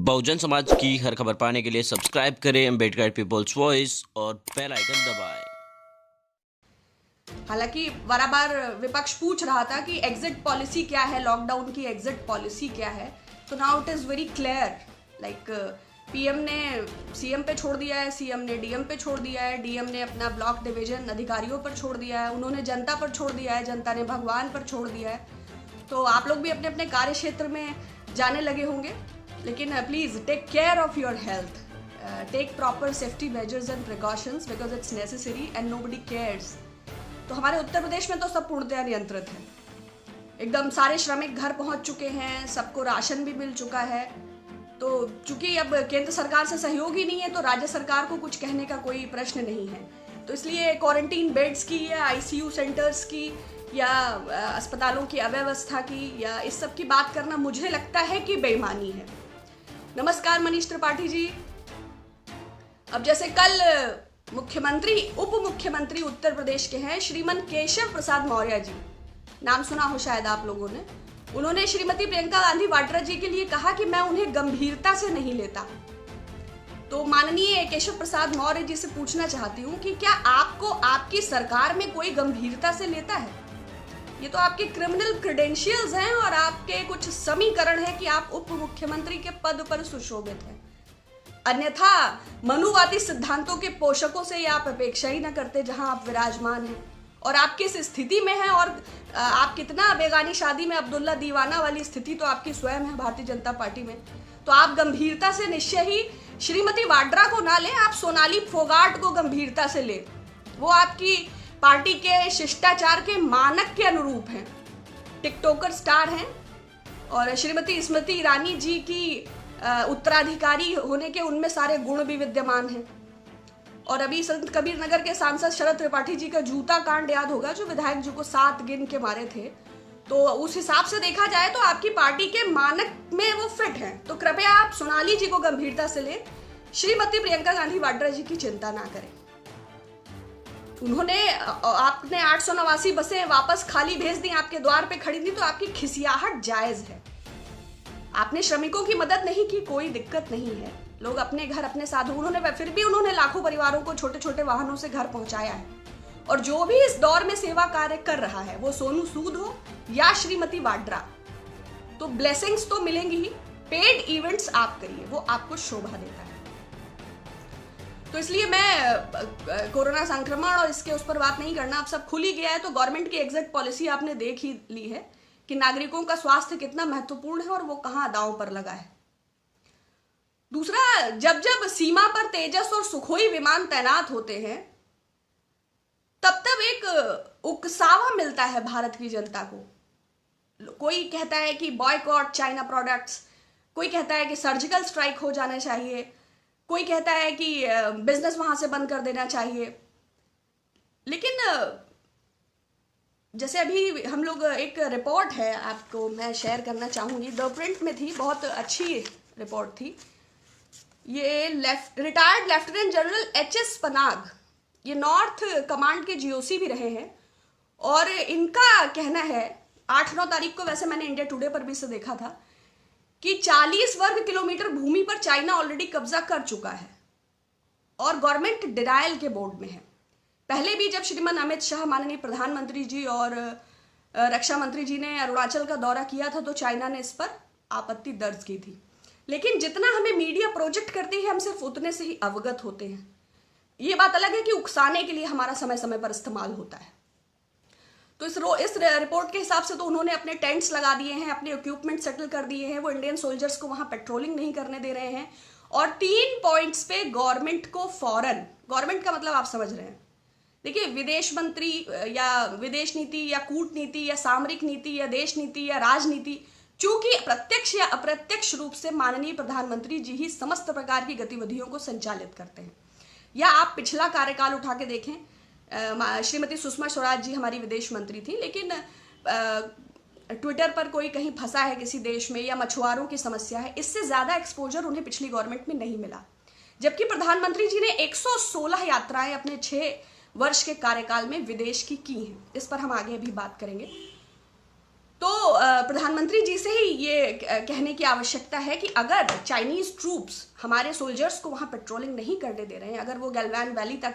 बहुजन समाज की हर खबर पाने के लिए सब्सक्राइब करें अम्बेडकर पीपल्स वॉइस और बेल आइकन दबाएं। हालांकि बार विपक्ष पूछ रहा था कि एग्जिट पॉलिसी क्या है, लॉकडाउन की एग्जिट पॉलिसी क्या है। तो now it is very clear. Like PM ने सीएम पे छोड़ दिया है, सीएम ने डीएम पे छोड़ दिया है, डीएम ने अपना ब्लॉक डिवीजन अधिकारियों पर छोड़ दिया है, उन्होंने जनता पर छोड़ दिया है, जनता ने भगवान पर छोड़ दिया है। तो आप लोग भी अपने अपने कार्य क्षेत्र में जाने लगे होंगे, लेकिन please take care of your health, take proper safety measures and precautions because it's necessary and nobody cares. तो हमारे उत्तर प्रदेश में तो सब पूर्णतया नियंत्रित है, एकदम सारे श्रमिक घर पहुंच चुके हैं, सबको राशन भी मिल चुका है। तो चूंकि अब केंद्र सरकार से सहयोग ही नहीं है तो राज्य सरकार को कुछ कहने का कोई प्रश्न नहीं है। तो इसलिए क्वारंटीन बेड्स की या आईसीयू सेंटर्स की या अस्पतालों की अव्यवस्था की या इस सब की बात करना मुझे लगता है कि बेईमानी है। नमस्कार मनीष त्रिपाठी जी। अब जैसे कल मुख्यमंत्री उप मुख्यमंत्री उत्तर प्रदेश के हैं श्रीमान केशव प्रसाद मौर्य जी, नाम सुना हो शायद आप लोगों ने। उन्होंने श्रीमती प्रियंका गांधी वाड्रा जी के लिए कहा कि मैं उन्हें गंभीरता से नहीं लेता। तो माननीय केशव प्रसाद मौर्य जी से पूछना चाहती हूँ कि क्या आपको आपकी सरकार में कोई गंभीरता से लेता है? ये तो आपके क्रिमिनल क्रेडेंशियल्स हैं और आपके कुछ समीकरण है कि आप उप मुख्यमंत्री के पद पर सुशोभित हैं। अन्यथा मनुवादी सिद्धांतों के पोषकों से आप अपेक्षा ही न करते जहां आप विराजमान हैं और आप किस स्थिति में हैं और आप कितना बेगानी शादी में अब्दुल्ला दीवाना वाली स्थिति तो आपकी स्वयं है भारतीय जनता पार्टी में। तो आप गंभीरता से निश्चय ही श्रीमती वाड्रा को ना लें, आप सोनाली फोगाट को गंभीरता से लें। वो आपकी पार्टी के शिष्टाचार के मानक के अनुरूप हैं, टिकटॉकर स्टार हैं और श्रीमती स्मृति ईरानी जी की उत्तराधिकारी होने के उनमें सारे गुण भी विद्यमान हैं। और अभी संत कबीर नगर के सांसद शरद त्रिपाठी जी का जूता कांड याद होगा, जो विधायक जी को 7 गिन के मारे थे। तो उस हिसाब से देखा जाए तो आपकी पार्टी के मानक में वो फिट हैं। तो कृपया आप सोनाली जी को गंभीरता से लें, श्रीमती प्रियंका गांधी वाड्रा जी की चिंता ना करें। उन्होंने आपने 889 बसें वापस खाली भेज दी, आपके द्वार पे खड़ी थी, तो आपकी खिसियाहट जायज है। आपने श्रमिकों की मदद नहीं की, कोई दिक्कत नहीं है, लोग अपने घर अपने साधु, फिर भी उन्होंने लाखों परिवारों को छोटे छोटे वाहनों से घर पहुंचाया है। और जो भी इस दौर में सेवा कार्य कर रहा है, वो सोनू सूद हो या श्रीमती वाड्रा, तो ब्लेसिंग्स तो मिलेंगी ही। पेड इवेंट्स आप करिए, वो आपको शोभा देता है। तो इसलिए मैं कोरोना संक्रमण और इसके उस पर बात नहीं करना, अब सब खुल ही गया है। तो गवर्नमेंट की एग्जिट पॉलिसी आपने देख ही ली है कि नागरिकों का स्वास्थ्य कितना महत्वपूर्ण है और वो कहां दांव पर लगा है। दूसरा, जब जब सीमा पर तेजस और सुखोई विमान तैनात होते हैं तब तब एक उकसावा मिलता है भारत की जनता को। कोई कहता है कि बॉयकॉट चाइना प्रोडक्ट्स, कोई कहता है कि सर्जिकल स्ट्राइक हो जाना चाहिए, कोई कहता है कि बिजनेस वहां से बंद कर देना चाहिए। लेकिन जैसे अभी हम लोग, एक रिपोर्ट है आपको मैं शेयर करना चाहूंगी, द प्रिंट में थी, बहुत अच्छी रिपोर्ट थी। ये retired lieutenant general HS Panag, ये नॉर्थ कमांड के जीओसी भी रहे हैं और इनका कहना है, 8-9 तारीख को वैसे मैंने इंडिया टुडे पर भी इसे देखा था, कि 40 वर्ग किलोमीटर भूमि पर चाइना ऑलरेडी कब्जा कर चुका है और गवर्नमेंट डिनायल के बोर्ड में है। पहले भी जब श्रीमान अमित शाह, माननीय प्रधानमंत्री जी और रक्षा मंत्री जी ने अरुणाचल का दौरा किया था तो चाइना ने इस पर आपत्ति दर्ज की थी। लेकिन जितना हमें मीडिया प्रोजेक्ट करती है, हम सिर्फ उतने से ही अवगत होते हैं। ये बात अलग है कि उकसाने के लिए हमारा समय समय पर इस्तेमाल होता है। तो इस रिपोर्ट के हिसाब से तो उन्होंने अपने टेंट्स लगा दिए हैं, अपने इक्विपमेंट सेटल कर दिए हैं, वो इंडियन सोल्जर्स को वहां पेट्रोलिंग नहीं करने दे रहे हैं। और 3 पॉइंट्स पे गवर्नमेंट को फौरन, गवर्नमेंट का मतलब आप समझ रहे हैं, देखिए विदेश मंत्री या विदेश नीति या कूटनीति या सामरिक नीति या देश नीति या राजनीति, चूंकि प्रत्यक्ष या अप्रत्यक्ष रूप से माननीय प्रधानमंत्री जी ही समस्त प्रकार की गतिविधियों को संचालित करते हैं। या आप पिछला कार्यकाल उठा के देखें, श्रीमती सुषमा स्वराज जी हमारी विदेश मंत्री थी, लेकिन ट्विटर पर कोई कहीं फंसा है किसी देश में या मछुआरों की समस्या है, इससे ज्यादा एक्सपोजर उन्हें पिछली गवर्नमेंट में नहीं मिला। जबकि प्रधानमंत्री जी ने 116 यात्राएं अपने 6 वर्ष के कार्यकाल में विदेश की हैं। इस पर हम आगे भी बात करेंगे। तो प्रधानमंत्री जी से ही ये कहने की आवश्यकता है कि अगर चाइनीज ट्रूप्स हमारे सोल्जर्स को वहां पेट्रोलिंग नहीं करने दे रहे हैं, अगर वो गैल्वान वैली तक